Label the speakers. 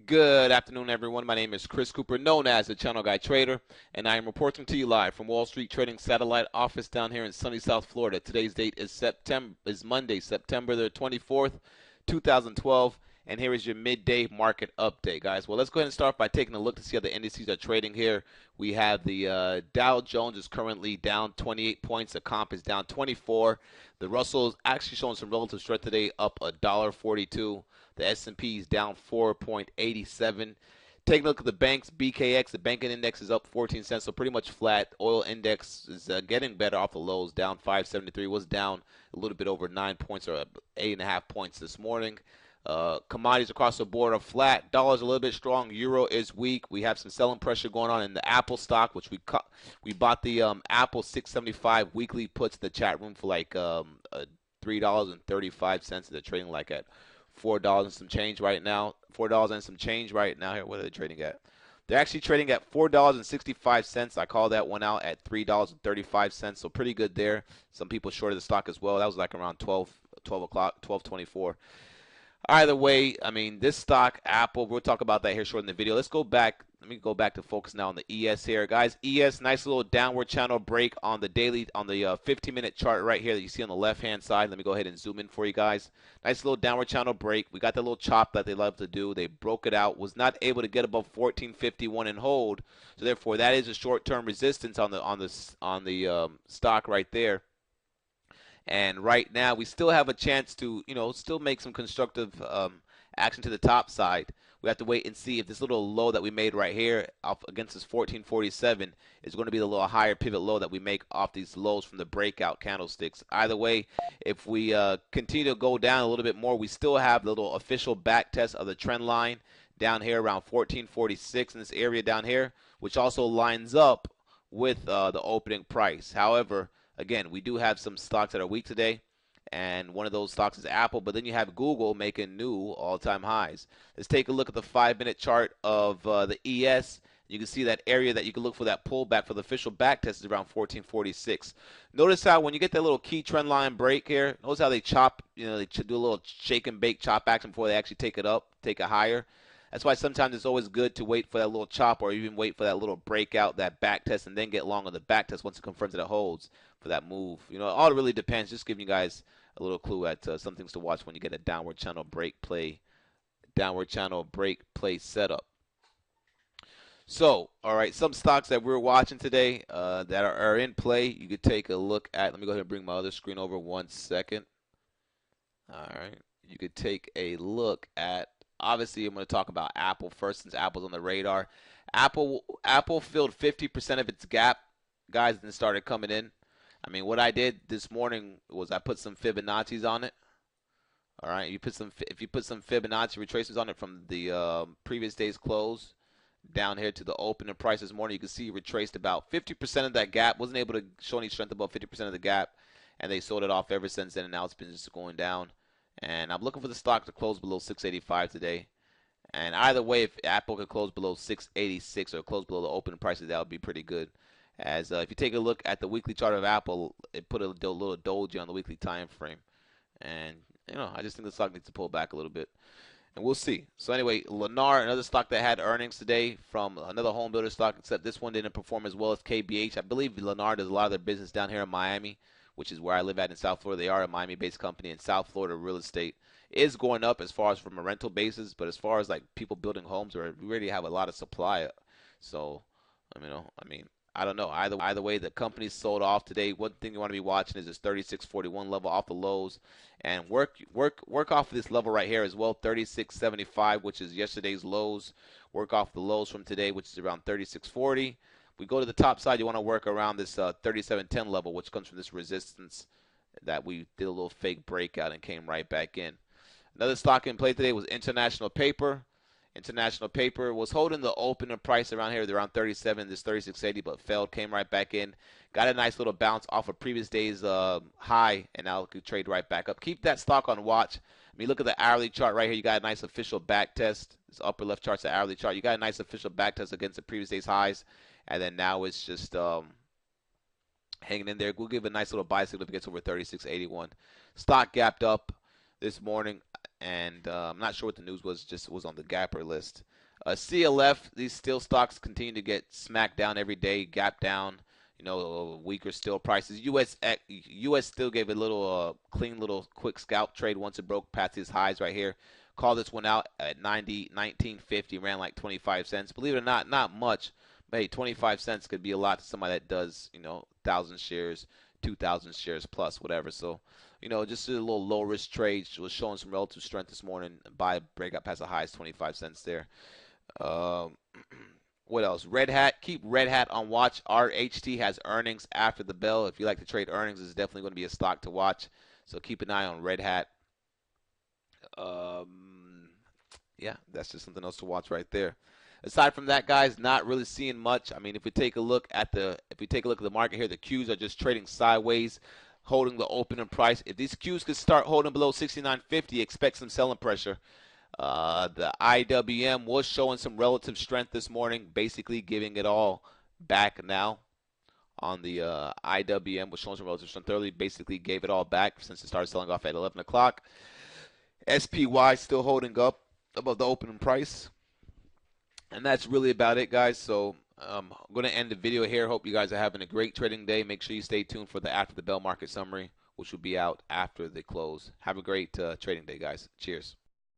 Speaker 1: Good afternoon, everyone. My name is Chris Cooper, known as the Channel Guy Trader, and I am reporting to you live from Wall Street Trading Satellite Office down here in sunny South Florida. Today's date is Monday, September the 24th, 2012, and here is your midday market update, guys. Well, let's go ahead and start by taking a look to see how the indices are trading here. We have the Dow Jones is currently down 28 points. The comp is down 24. The Russell is actually showing some relative strength today, up $1.42. The S&P is down 4.87. Taking a look at the banks, BKX, the banking index is up 14 cents, so pretty much flat. Oil index is getting better off the lows, down 573. Was down a little bit over 9 points or 8.5 points this morning. Commodities across the board are flat. Dollar's a little bit strong. Euro is weak. We have some selling pressure going on in the Apple stock, which we bought the Apple 675 weekly puts in the chat room for like $3.35. They're trading like at $4 and some change right now. $4 and some change right now. Here, what are they trading at? They're actually trading at $4.65. I call that one out at $3.35. So pretty good there. Some people shorted the stock as well. That was like around 12 o'clock, 12:24. Either way, I mean, this stock, Apple, we'll talk about that here short in the video. Let's go back. Let me go back to focus now on the ES here. Guys, ES, nice little downward channel break on the 15-minute chart right here that you see on the left-hand side. Let me go ahead and zoom in for you guys. Nice little downward channel break. We got that little chop that they love to do. They broke it out. Was not able to get above 1451 and hold. So therefore, that is a short-term resistance on the stock right there. And right now, we still have a chance to, still make some constructive action to the top side. We have to wait and see if this little low that we made right here off against this 1447 is going to be the little higher pivot low that we make off these lows from the breakout candlesticks. Either way, if we continue to go down a little bit more, we still have the little official back test of the trend line down here around 1446 in this area down here, which also lines up with the opening price. However, again, we do have some stocks that are weak today, and one of those stocks is Apple, but then you have Google making new all-time highs. Let's take a look at the 5-minute chart of the ES. You can see that area that you can look for that pullback for the official back test is around 1446. Notice how when you get that little key trend line break here, notice how they chop, they do a little shake and bake chop action before they actually take it up, take it higher. That's why sometimes it's always good to wait for that little chop or even wait for that little breakout, that back test, and then get long on the back test once it confirms that it holds for that move. It all really depends. Just giving you guys a little clue at some things to watch when you get a downward channel break play setup. So, all right, some stocks that we're watching today that are in play, you could take a look at. Let me go ahead and bring my other screen over 1 second. All right, you could take a look at. Obviously, I'm going to talk about Apple first since Apple's on the radar. Apple filled 50% of its gap, guys, and started coming in. I mean, what I did this morning was I put some Fibonacci's on it. All right, if you put some Fibonacci retracements on it from the previous day's close down here to the open and price this morning, you can see retraced about 50% of that gap. Wasn't able to show any strength above 50% of the gap, and they sold it off ever since then, and now it's been just going down. And I'm looking for the stock to close below 685 today. And either way, if Apple could close below 686 or close below the open prices, that would be pretty good. As if you take a look at the weekly chart of Apple, it put a little doji on the weekly time frame. And, I just think the stock needs to pull back a little bit. And we'll see. So anyway, Lennar, another stock that had earnings today from another home builder stock, except this one didn't perform as well as KBH. I believe Lennar does a lot of their business down here in Miami, which is where I live at in South Florida. They are a Miami-based company, and South Florida real estate is going up as far as from a rental basis, but as far as like people building homes, we already have a lot of supply. So, I don't know. Either way, the company sold off today. One thing you want to be watching is this 36.41 level off the lows, and work off of this level right here as well, 36.75, which is yesterday's lows. Work off the lows from today, which is around 36.40. We go to the top side, you want to work around this 37.10 level, which comes from this resistance that we did a little fake breakout and came right back in. Another stock in play today was International Paper. International Paper was holding the opening price around here, around 37, this 36.80, but failed, came right back in. Got a nice little bounce off of previous day's high, and now it could trade right back up. Keep that stock on watch. I mean, look at the hourly chart right here. You got a nice official back test. This upper left chart's the hourly chart. You got a nice official back test against the previous day's highs, and then now it's just hanging in there. We'll give a nice little buy signal if it gets over 36.81. Stock gapped up this morning, and I'm not sure what the news was. Just was on the gapper list. CLF, these steel stocks continue to get smacked down every day, gap down. You know, weaker steel prices. US still gave a little clean little quick scalp trade once it broke past these highs right here. Call this one out at 19.50, ran like 25 cents. Believe it or not, not much. But hey, 25 cents could be a lot to somebody that does, 1,000 shares, 2,000 shares plus, whatever. So, just a little low risk trade. Was showing some relative strength this morning. Buy breakout past the highs, 25 cents there. Um, what else? Red Hat. Keep Red Hat on watch. RHT has earnings after the bell. If you like to trade earnings, it's definitely going to be a stock to watch. So keep an eye on Red Hat. Yeah, that's just something else to watch right there. Aside from that, guys, not really seeing much. I mean, if we take a look at the market here, the Qs are just trading sideways, holding the opening price. If these Qs could start holding below 69.50, expect some selling pressure. The IWM was showing some relative strength this morning, basically giving it all back now. On the IWM was showing some relative strength early, basically gave it all back since it started selling off at 11 o'clock. SPY still holding up above the opening price. And that's really about it, guys. So I'm going to end the video here. Hope you guys are having a great trading day. Make sure you stay tuned for the After the Bell Market Summary, which will be out after the close. Have a great trading day, guys. Cheers.